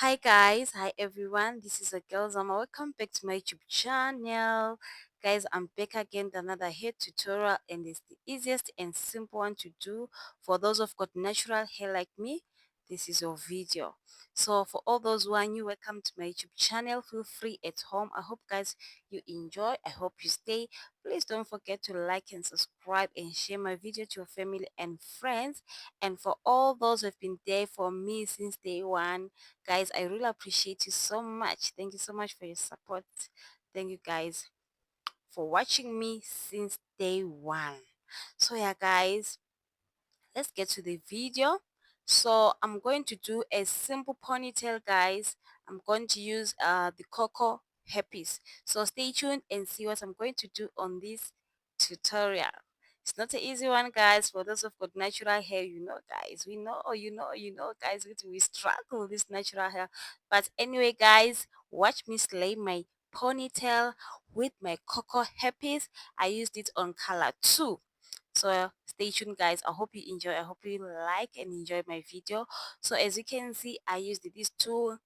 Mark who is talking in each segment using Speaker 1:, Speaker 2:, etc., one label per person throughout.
Speaker 1: Hi guys, hi everyone. This is a girl Zama. Welcome back to my YouTube channel. Guys, I'm back again with another hair tutorial, and it's the easiest and simple one to do for those who've got natural hair like me. This is your video. So for all those who are new, welcome to my YouTube channel. Feel free at home. I hope guys you enjoy. I hope you stay. Please don't forget to like and subscribe and share my video to your family and friends. And for all those who've been there for me since day one, guys, I really appreciate you so much. Thank you so much for your support. Thank you guys for watching me since day one. So yeah guys, let's get to the video. So I'm going to do a simple ponytail, guys. I'm going to use the Coco Hair Piece. So stay tuned and see what I'm going to do on this tutorial. It's not an easy one, guys. For those who've got natural hair, you know, guys, we know, guys, we struggle with this natural hair. But anyway, guys, watch me slay my ponytail with my Coco Hair Piece. I used it on color 2. So stay tuned, guys. I hope you enjoy. I hope you like and enjoy my video. So as you can see, I used these two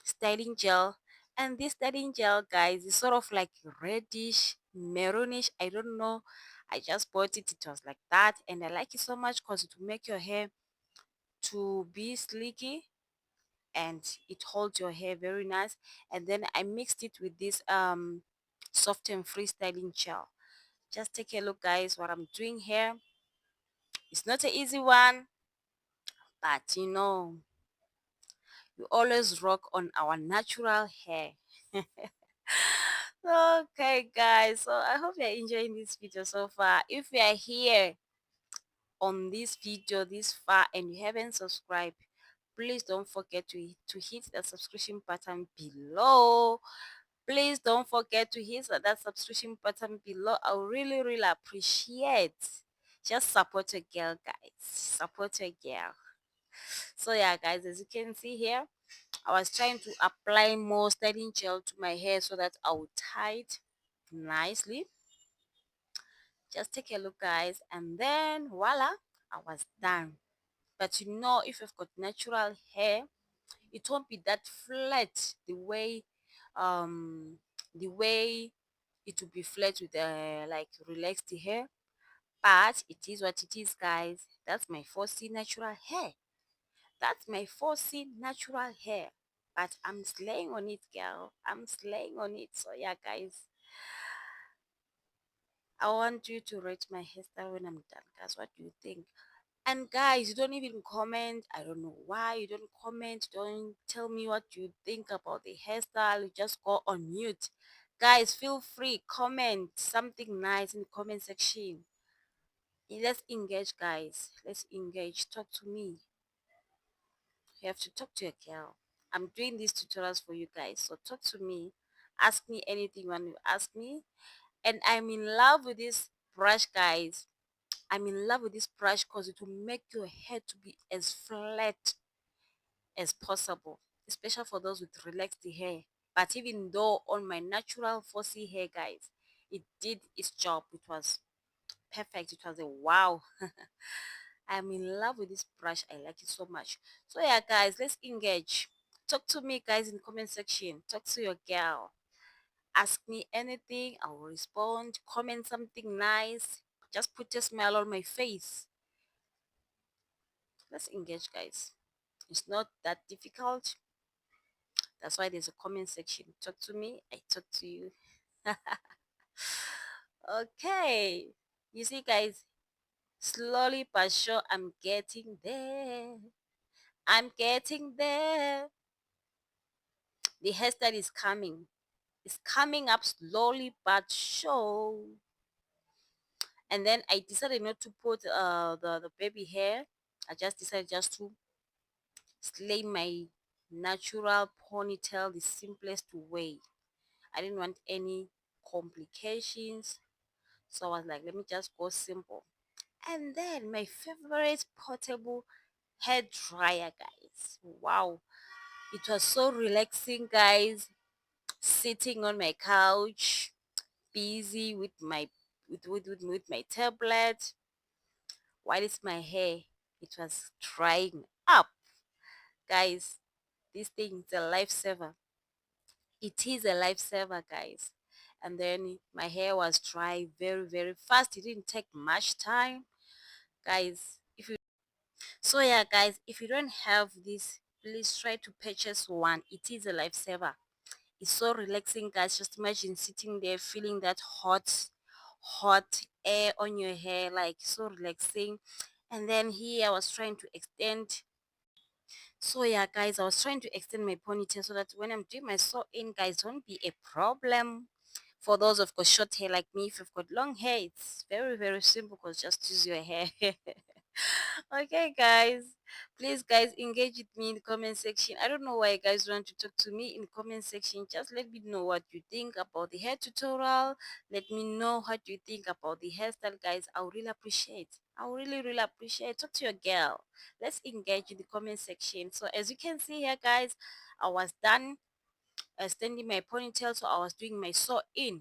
Speaker 1: styling gel, and this styling gel, guys, is sort of like reddish maroonish. I don't know, I just bought it. It was like that, and I like it so much because it will make your hair to be sleeky, and it holds your hair very nice. And then I mixed it with this soft and free styling gel. Just take a look, guys, what I'm doing here. It's not an easy one, but you know, we always rock on our natural hair. Okay guys, so I hope you're enjoying this video so far. If you are here on this video this far and you haven't subscribed, please don't forget to hit the subscription button below. Please don't forget to hit that subscription button below. I would really appreciate. Just support your girl, guys. Support your girl. So yeah guys, as you can see here, I was trying to apply more styling gel to my hair so that I would tie it nicely. Just take a look, guys, and then voila, I was done. But you know, if you've got natural hair, it won't be that flat um the way it will be flat with like relaxed hair. But it is what it is, guys. That's my 4C natural hair. That's my 4C natural hair. But I'm slaying on it, girl. I'm slaying on it. So yeah, guys, I want you to rate my hairstyle when I'm done, guys. What do you think? And guys, you don't even comment. I don't know why you don't comment. Don't tell me what you think about the hairstyle. You just go on mute. Guys, feel free. Comment something nice in the comment section. Let's engage, guys. Let's engage. Talk to me. You have to talk to your girl. I'm doing these tutorials for you guys, so talk to me. Ask me anything you want to ask me. And I'm in love with this brush, guys. I'm in love with this brush because it will make your hair to be as flat as possible, especially for those with relaxed hair. But even though on my natural 4C hair, guys, it did its job. It was perfect. It was a wow. I'm in love with this brush. I like it so much. So yeah, guys, let's engage. Talk to me, guys, in the comment section. Talk to your girl. Ask me anything. I will respond. Comment something nice. Just put a smile on my face. Let's engage, guys. It's not that difficult. That's why there's a comment section. Talk to me. I talk to you. Okay. You see, guys, slowly but sure, I'm getting there. I'm getting there. The hairstyle is coming. It's coming up slowly but sure. And then I decided not to put the baby hair. I just decided just to slay my natural ponytail the simplest way. I didn't want any complications. So I was like, let me just go simple. And then my favorite portable hair dryer, guys. Wow. It was so relaxing, guys. Sitting on my couch, busy with my tablet, while it's my hair, it was drying up. Guys, this thing is a lifesaver. It is a lifesaver, guys. And then my hair was dry very, very fast. It didn't take much time, guys. If you So yeah, guys, if you don't have this, please try to purchase one. It is a lifesaver. It's so relaxing, guys. Just imagine sitting there feeling that hot air on your hair, like so relaxing. And then here I was trying to extend. So yeah, guys, I was trying to extend my ponytail so that when I'm doing my sew in, guys, don't be a problem. For those who've got short hair like me, if you've got long hair, it's very, very simple because just use your hair. Okay, guys, please, guys, engage with me in the comment section. I don't know why you guys want to talk to me in the comment section. Just let me know what you think about the hair tutorial. Let me know what you think about the hairstyle, guys. I would really appreciate. I would really, really appreciate. Talk to your girl. Let's engage in the comment section. So as you can see here, guys, I was done extending my ponytail, so I was doing my sew in.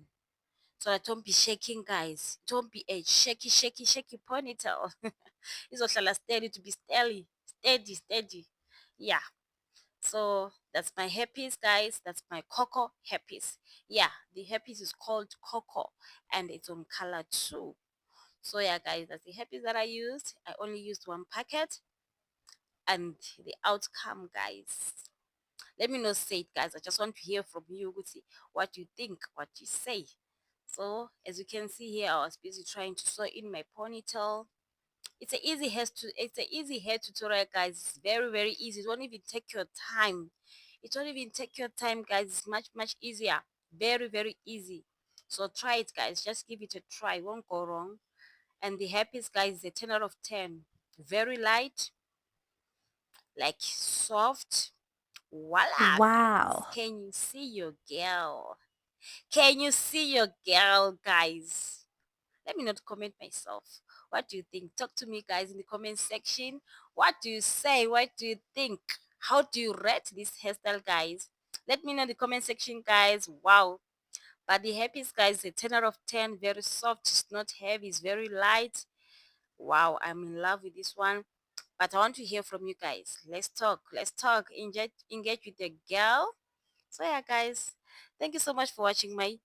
Speaker 1: So I don't be shaking, guys. Don't be a shaky, shaky, shaky ponytail. Izohlala steady, to be steady, steady, steady. Yeah. So that's my hairpiece, guys. That's my Coco hairpiece. Yeah, the hairpiece is called Coco, and it's on color too. So yeah, guys, that's the hairpiece that I used. I only used one packet, and the outcome, guys. Let me know, say it, guys. I just want to hear from you, see what you think, what you say. So as you can see here, I was busy trying to sew in my ponytail. It's an easy hair tutorial, guys. It's very, very easy. It won't even take your time. It won't even take your time, guys. It's much, much easier. Very, very easy. So try it, guys. Just give it a try. It won't go wrong. And the hairpiece, guys, is a 10 out of 10. Very light, like soft. Voila, guys.
Speaker 2: Wow.
Speaker 1: Can you see your girl? Can you see your girl, guys? Let me not comment myself. What do you think? Talk to me, guys, in the comment section. What do you say? What do you think? How do you rate this hairstyle, guys? Let me know in the comment section, guys. Wow. But the hairpiece, guys, is a 10 out of 10. Very soft. It's not heavy. It's very light. Wow. I'm in love with this one. But I want to hear from you guys. Let's talk. Let's talk. Engage with the girl. So yeah, guys. Thank you so much for watching my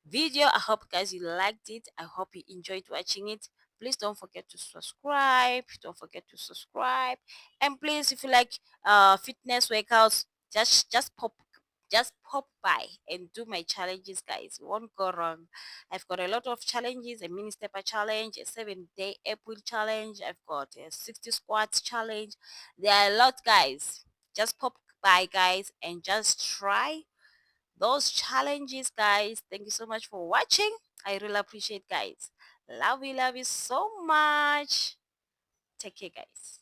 Speaker 1: video. I hope, guys, you liked it. I hope you enjoyed watching it. Please don't forget to subscribe. Don't forget to subscribe. And please, if you like fitness workouts, just pop by and do my challenges, guys. You won't go wrong. I've got a lot of challenges: a mini stepper challenge, a 7-day April challenge. I've got a 60 squats challenge. There are a lot, guys. Just pop by, guys, and just try those challenges, guys. Thank you so much for watching. I really appreciate, guys. Love you so much. Take care, guys.